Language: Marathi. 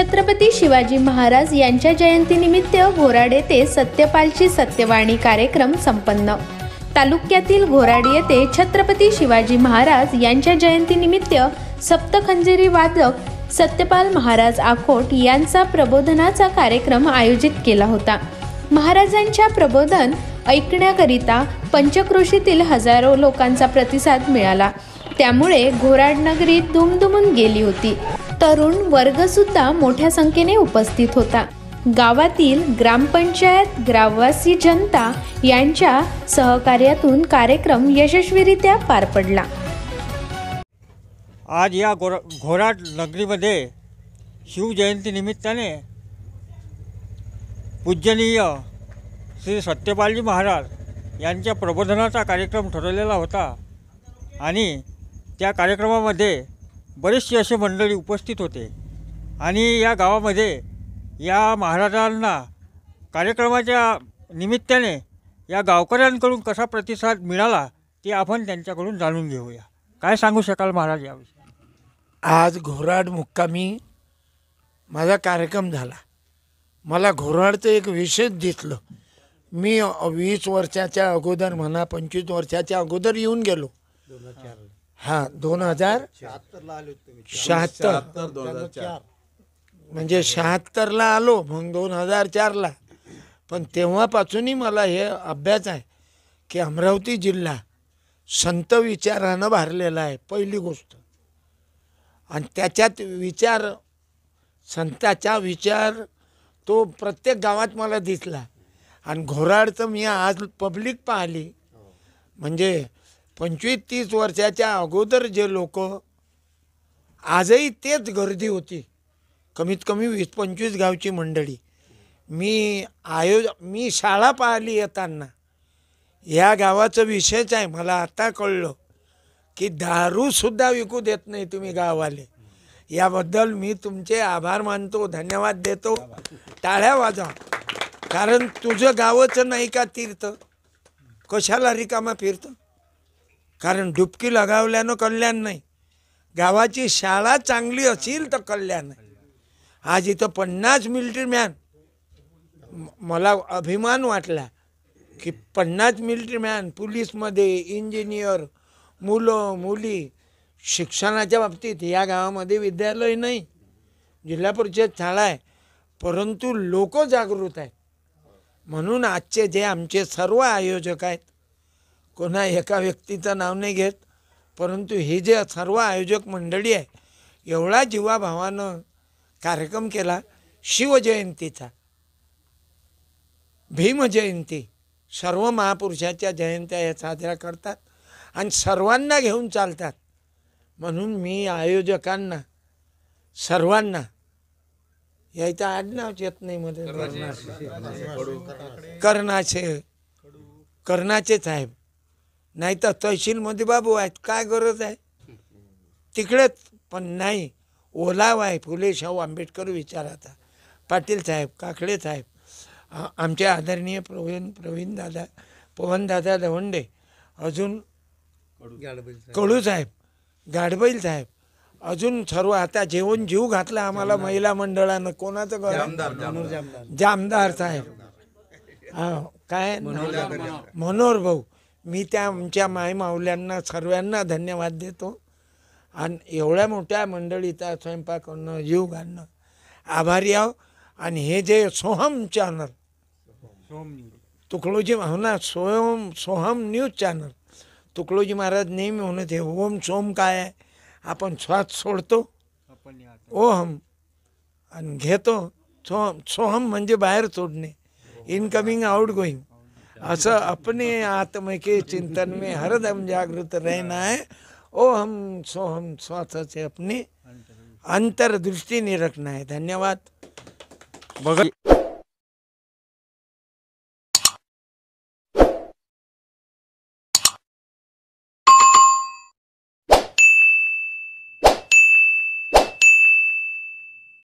छत्रपती शिवाजी महाराज यांच्या जयंतीनिमित्त घोराड येथे सत्यपालची सत्यवाणी कार्यक्रम संपन्न। तालुक्यातील घोराड येथे छत्रपती शिवाजी महाराज यांच्या जयंतीनिमित्त सप्तखंजिरी वादक सत्यपाल महाराज आखोट यांचा प्रबोधनाचा कार्यक्रम आयोजित केला होता। महाराजांच्या प्रबोधन ऐकण्याकरिता पंचक्रोशीतील हजारो लोकांचा प्रतिसाद मिळाला, त्यामुळे घोराड नगरी दुमदुमून गेली होती। तरुण वर्ग सुद्धा मोठ्या संख्येने उपस्थित होता। गावातील ग्रामपंचायत, ग्रामवासी, जनता यांच्या सहकार्यातून कार्यक्रम यशस्वीरित्या पार पडला। आज या घोराड नगरीमध्ये शिवजयंती निमित्ताने पूजनीय श्री सत्यपालजी महाराज यांच्या प्रबोधनाचा कार्यक्रम ठरवलेला होता आणि त्या कार्यक्रमामध्ये बरेचसे असे मंडळी उपस्थित होते आणि या गावामध्ये या महाराजांना कार्यक्रमाच्या निमित्ताने या गावकऱ्यांकडून कसा प्रतिसाद मिळाला ते आपण त्यांच्याकडून जाणून घेऊया। काय सांगू शकाल महाराज याविषयी? आज घोराड मुक्कामी माझा कार्यक्रम झाला। मला घोराडचं एक विशेष दिसलं। मी 20 वर्षाच्या अगोदर म्हणा 25 वर्षाच्या अगोदर येऊन गेलो। 2076 म्हणजे 76ला आलो, मग 2004ला। पण तेव्हापासूनही मला हे अभ्यास आहे की अमरावती जिल्हा संत विचारानं भरलेला आहे, पहिली गोष्ट। आणि त्याच्यात विचार, संताचा विचार तो प्रत्येक गावात मला दिसला। आणि घोराडचं मी आज पब्लिक पाहिली, म्हणजे 25-30 वर्षाच्या अगोदर जे लोक, आजही तेच गर्दी होती, कमीत कमी 20-25 गावची मंडळी। मी शाळा पाहिली येताना। या गावाचं विशेष आहे, मला आता कळलं की दारूसुद्धा विकू देत नाही तुम्ही गाववाले। याबद्दल मी तुमचे आभार मानतो, धन्यवाद देतो। टाळ्या वाजवा, कारण तुझं गावचं नाही का तीर्थ, कशाला रिकामा फिरतं? कारण डुबकी लगावल्यानं कल्याण नाही, गावाची शाळा चांगली असेल तर कल्याण आहे। आज इथं 50 मिलिटरी मॅन, मला अभिमान वाटला की 50 मिलिटरी मॅन पोलीसमध्ये, इंजिनियर, मुलं मुली, शिक्षणाच्या बाबतीत या गावामध्ये विद्यालय नाही, जिल्हा परिषद शाळा आहे, परंतु लोक जागृत आहेत। म्हणून आजचे जे आमचे सर्व आयोजक आहेत, कोणा एका व्यक्तीचं नाव नाही घेत, परंतु हे जे सर्व आयोजक मंडळी आहे, एवढा जीवाभावानं कार्यक्रम केला। शिवजयंतीचा, भीमजयंती, सर्व महापुरुषाच्या जयंत्या हे साजरा करतात आणि सर्वांना घेऊन चालतात। म्हणून मी आयोजकांना सर्वांना, यायचं आडनावच येत नाही मध्ये, कर्णाचे साहेब, नाही तर तहसीलमध्ये बाबू आहेत, काय गरज आहे तिकडेच, पण नाही, ओलाव आहे फुले शाहू आंबेडकर विचाराचा। पाटील साहेब, काकडे साहेब, आमचे आदरणीय प्रवीणदादा, पवनदादा दवंडे, अजून कडू साहेब, गाडबैल साहेब, अजून सर्व। आता जेवण जीव घातला आम्हाला महिला मंडळानं, कोणाचं घर? जामदार साहेब, काय मनोहर भाऊ। मी त्या आमच्या माय माऊल्यांना सर्वांना धन्यवाद देतो। आणि एवढ्या मोठ्या मंडळीचा स्वयंपाक करणं, जीव घालणं, आभारी आहो। आणि हे जे सोहम चॅनल, तुकडोजी ना, सोहम न्यूज चॅनल, तुकडोजी महाराज नेहमी म्हणत हे ओम सोम काय आहे, आपण श्वास सोडतो ओहम आणि घेतो सोहम। सोहम म्हणजे बाहेर सोडणे, इनकमिंग आउट गोइंग, असं अपने आत्म के चिंतन में हरदम जागृत रहना है। ओहम सोहम श्वास से अपनी अंतर्दृष्टि नहीं रखना है। धन्यवाद।